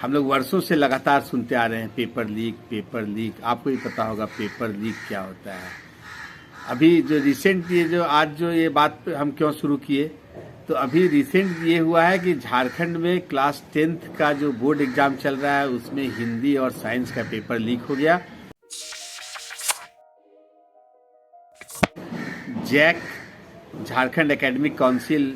हम लोग वर्षों से लगातार सुनते आ रहे हैं पेपर लीक पेपर लीक। आपको ही पता होगा पेपर लीक क्या होता है। अभी जो रिसेंट ये जो आज जो ये बात हम क्यों शुरू किए, तो अभी रिसेंट ये हुआ है कि झारखंड में क्लास 10th का जो बोर्ड एग्जाम चल रहा है उसमें हिंदी और साइंस का पेपर लीक हो गया। JAC Jharkhand academic council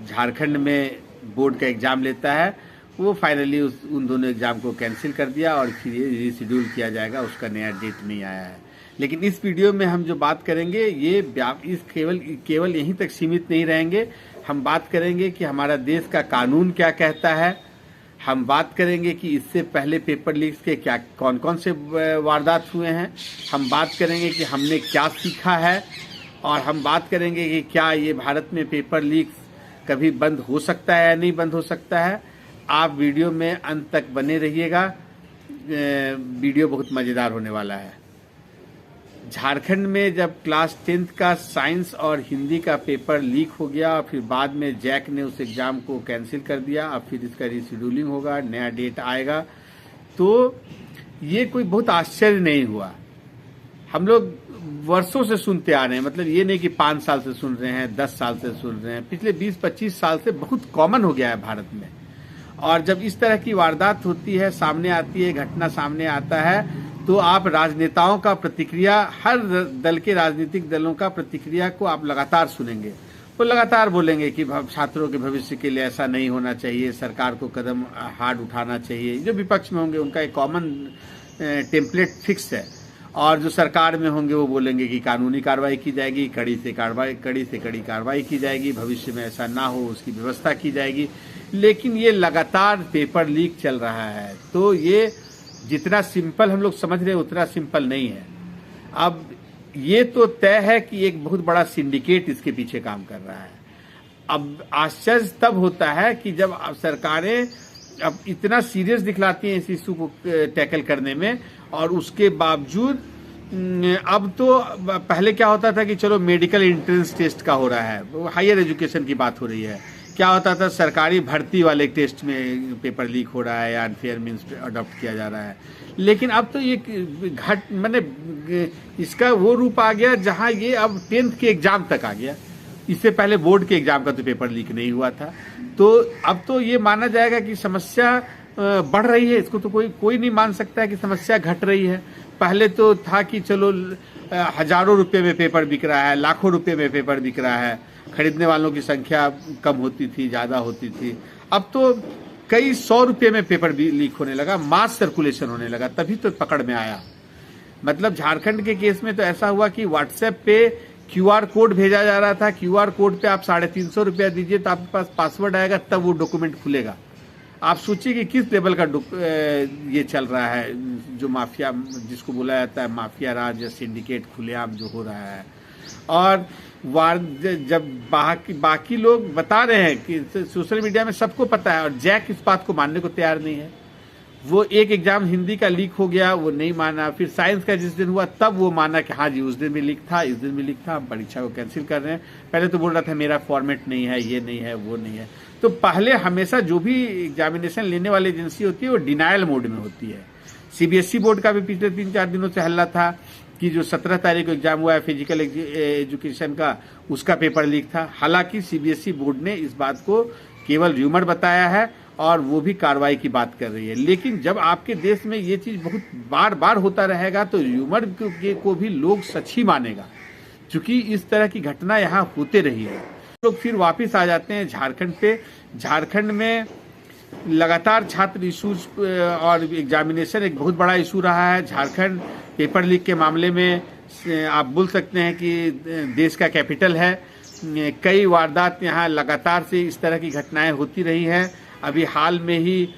Jharkhand में बोर्ड का एग्जाम लेता है, वो फाइनली उन दोनों एग्जाम को कैंसिल कर दिया और फिर ये रीशेड्यूल किया जाएगा। उसका नया डेट नहीं आया है। लेकिन इस वीडियो में हम जो बात करेंगे ये इस केवल यहीं तक सीमित नहीं रहेंगे। हम बात करेंगे कि हमारा देश का कानून क्या कहता है। हम बात करेंगे कि इससे पहले पेपर लीक्स के क्या कौन कौन से वारदात हुए हैं। हम बात करेंगे कि हमने क्या सीखा है, और हम बात करेंगे कि क्या ये भारत में पेपर लीक्स कभी बंद हो सकता है या नहीं बंद हो सकता है। आप वीडियो में अंत तक बने रहिएगा। वीडियो बहुत मज़ेदार होने वाला है। झारखंड में जब क्लास 10th का साइंस और हिंदी का पेपर लीक हो गया और फिर बाद में जैक ने उस एग्ज़ाम को कैंसिल कर दिया, अब फिर इसका रीशेड्यूलिंग होगा, नया डेट आएगा, तो ये कोई बहुत आश्चर्य नहीं हुआ। हम लोग वर्षों से सुनते आ रहे हैं, मतलब ये नहीं कि 5 साल से सुन रहे हैं, 10 साल से सुन रहे हैं, पिछले 20-25 साल से बहुत कॉमन हो गया है भारत में। और जब इस तरह की वारदात होती है, सामने आती है, घटना सामने आता है, तो आप राजनेताओं का प्रतिक्रिया, हर दल के राजनीतिक दलों का प्रतिक्रिया को आप लगातार सुनेंगे। वो लगातार बोलेंगे कि छात्रों के भविष्य के लिए ऐसा नहीं होना चाहिए, सरकार को कदम हार्ड उठाना चाहिए। जो विपक्ष में होंगे उनका एक कॉमन टेम्पलेट फिक्स है, और जो सरकार में होंगे वो बोलेंगे कि कानूनी कार्रवाई की जाएगी, कड़ी से कड़ी कार्रवाई की जाएगी, भविष्य में ऐसा ना हो उसकी व्यवस्था की जाएगी। लेकिन ये लगातार पेपर लीक चल रहा है, तो ये जितना सिंपल हम लोग समझ रहे हैं उतना सिंपल नहीं है। अब ये तो तय है कि एक बहुत बड़ा सिंडिकेट इसके पीछे काम कर रहा है। अब आश्चर्य तब होता है कि जब सरकारें अब इतना सीरियस दिखलाती हैं इस इशू को टैकल करने में, और उसके बावजूद अब तो पहले क्या होता था कि चलो मेडिकल एंट्रेंस टेस्ट का हो रहा है, हायर एजुकेशन की बात हो रही है। क्या होता था, सरकारी भर्ती वाले टेस्ट में पेपर लीक हो रहा है या अनफेयर मीन्स अडॉप्ट किया जा रहा है। लेकिन अब तो ये मैंने इसका वो रूप आ गया जहां ये अब 10th के एग्जाम तक आ गया। इससे पहले बोर्ड के एग्जाम का तो पेपर लीक नहीं हुआ था। तो अब तो ये माना जाएगा कि समस्या बढ़ रही है। इसको तो कोई नहीं मान सकता है कि समस्या घट रही है। पहले तो था कि चलो हजारों रुपए में पेपर बिक रहा है, लाखों रुपए में पेपर बिक रहा है, खरीदने वालों की संख्या कम होती थी, ज़्यादा होती थी। अब तो कई 100 रुपये में पेपर भी लीक होने लगा, मास सर्कुलेशन होने लगा, तभी तो पकड़ में आया। मतलब झारखंड के केस में तो ऐसा हुआ कि व्हाट्सएप पे QR कोड भेजा जा रहा था। QR कोड पे आप 350 रुपया दीजिए तो आपके पास पासवर्ड आएगा, तब वो डॉक्यूमेंट खुलेगा। आप सोचिए कि किस लेवल का ये चल रहा है, जो माफिया जिसको बोला जाता है माफिया राज या सिंडिकेट खुलेआम जो हो रहा है। और जब बाकी लोग बता रहे हैं कि सोशल मीडिया में सबको पता है, और जैक इस बात को मानने को तैयार नहीं है। वो एक एग्जाम हिंदी का लीक हो गया, वो नहीं माना। फिर साइंस का जिस दिन हुआ तब वो माना कि हाँ जी उस दिन भी लीक था, इस दिन भी लीक था, हम परीक्षा को कैंसिल कर रहे हैं। पहले तो बोल रहा था मेरा फॉर्मेट नहीं है, ये नहीं है, वो नहीं है। तो पहले हमेशा जो भी एग्जामिनेशन लेने वाली एजेंसी होती है वो डिनायल मोड में होती है। CBSE बोर्ड का भी पिछले 3-4 दिनों से हल्ला था कि जो 17 तारीख को एग्जाम हुआ है फिजिकल एजुकेशन का, उसका पेपर लीक था। हालांकि CBSE बोर्ड ने इस बात को केवल र्यूमर बताया है और वो भी कार्रवाई की बात कर रही है। लेकिन जब आपके देश में ये चीज़ बहुत बार बार होता रहेगा तो र्यूमर को भी लोग सच ही मानेगा, क्योंकि इस तरह की घटना यहाँ होते रही है। लोग फिर वापस आ जाते हैं झारखंड पे। झारखंड में लगातार छात्र इशूज और एग्जामिनेशन एक बहुत बड़ा इशू रहा है। झारखंड पेपर लीक के मामले में आप बोल सकते हैं कि देश का कैपिटल है। कई वारदात यहाँ लगातार से इस तरह की घटनाएं होती रही हैं। अभी हाल में ही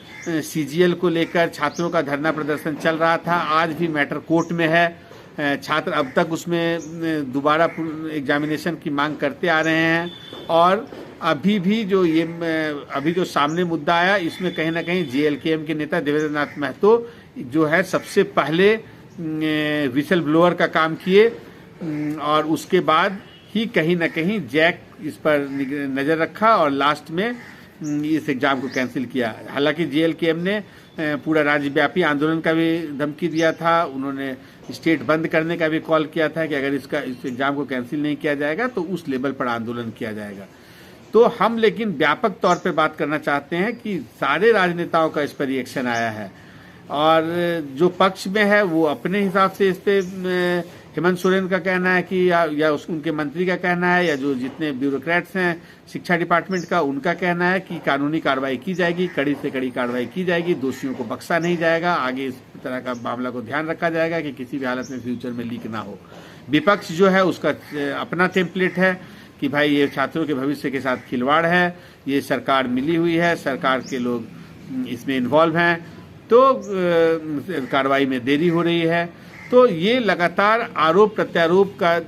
CGL को लेकर छात्रों का धरना प्रदर्शन चल रहा था, आज भी मैटर कोर्ट में है। छात्र अब तक उसमें दोबारा एग्जामिनेशन की मांग करते आ रहे हैं। और अभी भी जो सामने मुद्दा आया, इसमें कहीं ना कहीं JLKM के नेता देवेंद्र नाथ महतो जो है सबसे पहले विसल ब्लोअर का काम किए, और उसके बाद ही कहीं ना कहीं जैक इस पर नज़र रखा और लास्ट में इस एग्ज़ाम को कैंसिल किया। हालांकि JLKM ने पूरा राज्यव्यापी आंदोलन का भी धमकी दिया था। उन्होंने स्टेट बंद करने का भी कॉल किया था कि अगर इस एग्जाम को कैंसिल नहीं किया जाएगा तो उस लेवल पर आंदोलन किया जाएगा। तो हम लेकिन व्यापक तौर पे बात करना चाहते हैं कि सारे राजनेताओं का इस पर रिएक्शन आया है और जो पक्ष में है वो अपने हिसाब से इस पे हेमंत सोरेन का कहना है कि या उनके मंत्री का कहना है या जो जितने ब्यूरोक्रेट्स हैं शिक्षा डिपार्टमेंट का उनका कहना है कि कानूनी कार्रवाई की जाएगी, कड़ी से कड़ी कार्रवाई की जाएगी, दोषियों को बख्शा नहीं जाएगा, आगे इस तरह का मामला को ध्यान रखा जाएगा कि किसी भी हालत में फ्यूचर में लीक ना हो। विपक्ष जो है उसका अपना टेम्पलेट है कि भाई ये छात्रों के भविष्य के साथ खिलवाड़ है, ये सरकार मिली हुई है, सरकार के लोग इसमें इन्वॉल्व हैं, तो कार्रवाई में देरी हो रही है। तो ये लगातार आरोप प्रत्यारोप का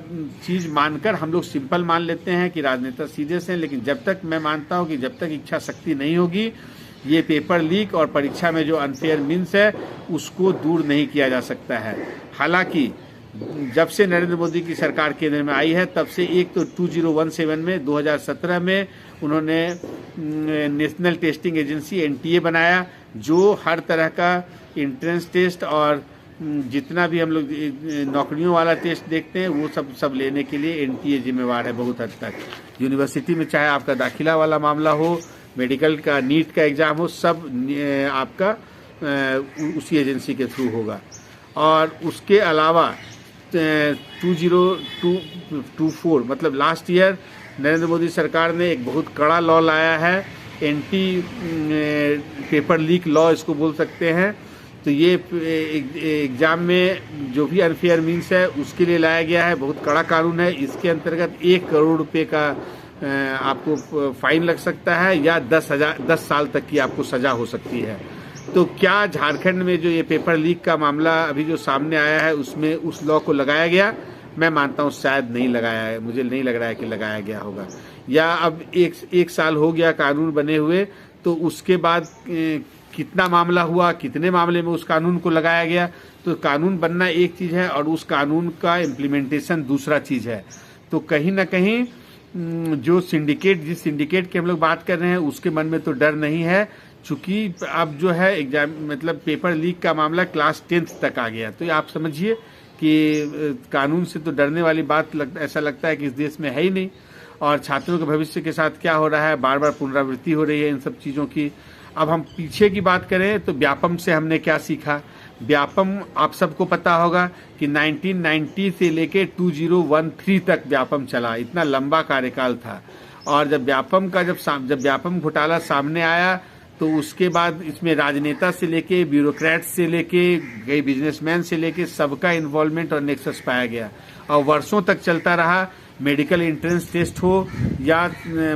चीज मानकर हम लोग सिंपल मान लेते हैं कि राजनेता सीरियस हैं, लेकिन जब तक मैं मानता हूं कि जब तक इच्छा शक्ति नहीं होगी ये पेपर लीक और परीक्षा में जो अनफेयर मीन्स है उसको दूर नहीं किया जा सकता है। हालांकि जब से नरेंद्र मोदी की सरकार केंद्र में आई है तब से एक तो 2017 में 2017 में उन्होंने नेशनल टेस्टिंग एजेंसी NTA बनाया जो हर तरह का एंट्रेंस टेस्ट और जितना भी हम लोग नौकरियों वाला टेस्ट देखते हैं वो सब लेने के लिए NTA जिम्मेवार है बहुत हद तक। यूनिवर्सिटी में चाहे आपका दाखिला वाला मामला हो, मेडिकल का नीट का एग्जाम हो, सब आपका उसी एजेंसी के थ्रू होगा। और उसके अलावा 2024 मतलब लास्ट ईयर नरेंद्र मोदी सरकार ने एक बहुत कड़ा लॉ लाया है, एंटी पेपर लीक लॉ इसको बोल सकते हैं। तो ये एग्जाम में जो भी अनफेयर मीन्स है उसके लिए लाया गया है, बहुत कड़ा कानून है। इसके अंतर्गत 1 करोड़ रुपए का आपको फाइन लग सकता है या 10 साल तक की आपको सजा हो सकती है। तो क्या झारखंड में जो ये पेपर लीक का मामला अभी जो सामने आया है उसमें उस लॉ को लगाया गया? मैं मानता हूँ शायद नहीं लगाया है, मुझे नहीं लग रहा है कि लगाया गया होगा। या अब एक साल हो गया कानून बने हुए, तो उसके बाद कितना मामला हुआ, कितने मामले में उस कानून को लगाया गया? तो कानून बनना एक चीज है और उस कानून का इम्प्लीमेंटेशन दूसरा चीज है। तो कहीं ना कहीं जो जिस सिंडिकेट की हम लोग बात कर रहे हैं उसके मन में तो डर नहीं है, चूंकि अब जो है एग्जाम मतलब पेपर लीक का मामला क्लास 10th तक आ गया। तो आप समझिए कि कानून से तो डरने वाली बात ऐसा लगता है कि इस देश में है ही नहीं। और छात्रों के भविष्य के साथ क्या हो रहा है, बार बार पुनरावृत्ति हो रही है इन सब चीज़ों की। अब हम पीछे की बात करें तो व्यापम से हमने क्या सीखा? व्यापम आप सबको पता होगा कि 1990 से लेके 2013 तक व्यापम चला, इतना लंबा कार्यकाल था। और जब व्यापम घोटाला सामने आया तो उसके बाद इसमें राजनेता से लेके ब्यूरोक्रेट से लेके कई बिजनेसमैन से लेके सबका इन्वॉल्वमेंट और नेक्सस पाया गया और वर्षों तक चलता रहा। मेडिकल एंट्रेंस टेस्ट हो या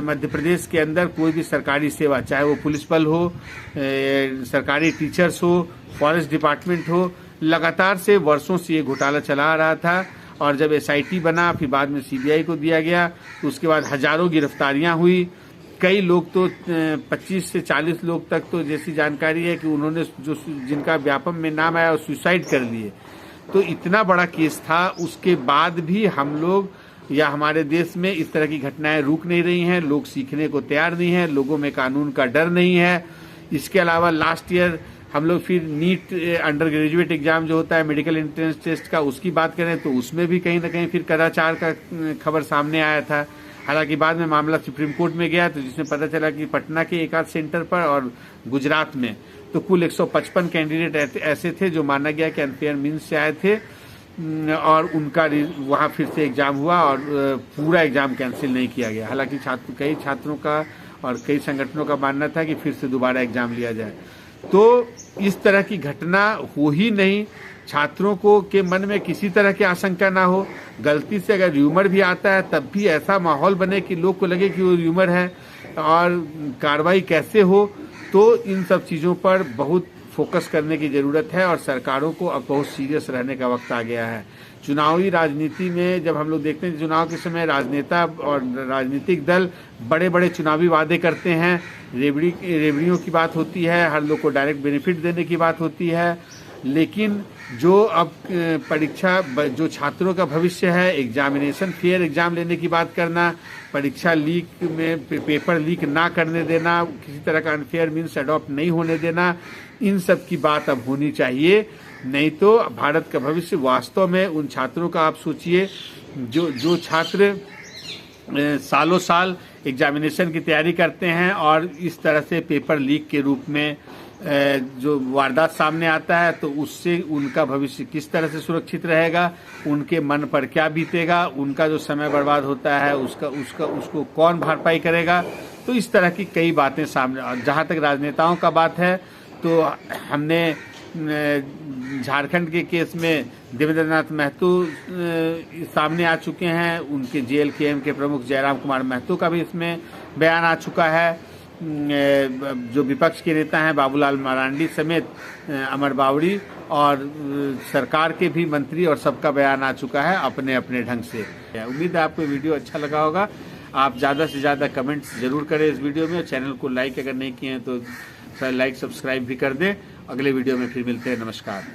मध्य प्रदेश के अंदर कोई भी सरकारी सेवा, चाहे वो पुलिस बल हो, सरकारी टीचर्स हो, फॉरेस्ट डिपार्टमेंट हो, लगातार से वर्षों से ये घोटाला चला आ रहा था। और जब SIT बना, फिर बाद में CBI को दिया गया, तो उसके बाद हजारों गिरफ्तारियां हुई। कई लोग तो 25 से 40 लोग तक तो जैसी जानकारी है कि उन्होंने जिनका व्यापम में नाम आया सुसाइड कर लिए। तो इतना बड़ा केस था, उसके बाद भी हम लोग या हमारे देश में इस तरह की घटनाएं रुक नहीं रही हैं। लोग सीखने को तैयार नहीं हैं, लोगों में कानून का डर नहीं है। इसके अलावा लास्ट ईयर हम लोग फिर नीट अंडर ग्रेजुएट एग्जाम जो होता है मेडिकल एंट्रेंस टेस्ट का, उसकी बात करें तो उसमें भी कहीं ना कहीं फिर कदाचार का खबर सामने आया था। हालांकि बाद में मामला सुप्रीम कोर्ट में गया तो जिसमें पता चला कि पटना के एक आध सेंटर पर और गुजरात में तो कुल 155 कैंडिडेट ऐसे थे जो माना गया कि अनफेयर मीन्स से आए थे और उनका वहाँ फिर से एग्जाम हुआ और पूरा एग्जाम कैंसिल नहीं किया गया। हालांकि कई छात्रों का और कई संगठनों का मानना था कि फिर से दोबारा एग्जाम लिया जाए। तो इस तरह की घटना हो ही नहीं, छात्रों को के मन में किसी तरह की आशंका ना हो। गलती से अगर र्यूमर भी आता है तब भी ऐसा माहौल बने कि लोग को लगे कि वो र्यूमर है और कार्रवाई कैसे हो। तो इन सब चीज़ों पर बहुत फोकस करने की ज़रूरत है और सरकारों को अब बहुत सीरियस रहने का वक्त आ गया है। चुनावी राजनीति में जब हम लोग देखते हैं चुनाव के समय राजनेता और राजनीतिक दल बड़े बड़े चुनावी वादे करते हैं, रेवड़ियों की बात होती है, हर लोग को डायरेक्ट बेनिफिट देने की बात होती है, लेकिन जो अब परीक्षा जो छात्रों का भविष्य है, एग्जामिनेशन फेयर एग्जाम लेने की बात करना, परीक्षा लीक में पेपर लीक ना करने देना, किसी तरह का अनफेयर मीन्स अडॉप्ट नहीं होने देना, इन सब की बात अब होनी चाहिए, नहीं तो भारत का भविष्य वास्तव में उन छात्रों का आप सोचिए जो छात्र सालों साल एग्जामिनेशन की तैयारी करते हैं और इस तरह से पेपर लीक के रूप में जो वारदात सामने आता है, तो उससे उनका भविष्य किस तरह से सुरक्षित रहेगा, उनके मन पर क्या बीतेगा, उनका जो समय बर्बाद होता है उसको कौन भरपाई करेगा। तो इस तरह की कई बातें सामने। जहाँ तक राजनेताओं का बात है, तो हमने झारखंड के केस में देवेंद्र नाथ महतो सामने आ चुके हैं, उनके JLKM के प्रमुख जयराम कुमार महतो का भी इसमें बयान आ चुका है। जो विपक्ष के नेता हैं बाबूलाल मरांडी समेत अमर बावड़ी और सरकार के भी मंत्री और सबका बयान आ चुका है अपने अपने ढंग से। उम्मीद है आपको वीडियो अच्छा लगा होगा। आप ज़्यादा से ज़्यादा कमेंट्स जरूर करें इस वीडियो में, और चैनल को लाइक अगर नहीं किए हैं तो लाइक सब्सक्राइब भी कर दें। अगले वीडियो में फिर मिलते हैं। नमस्कार।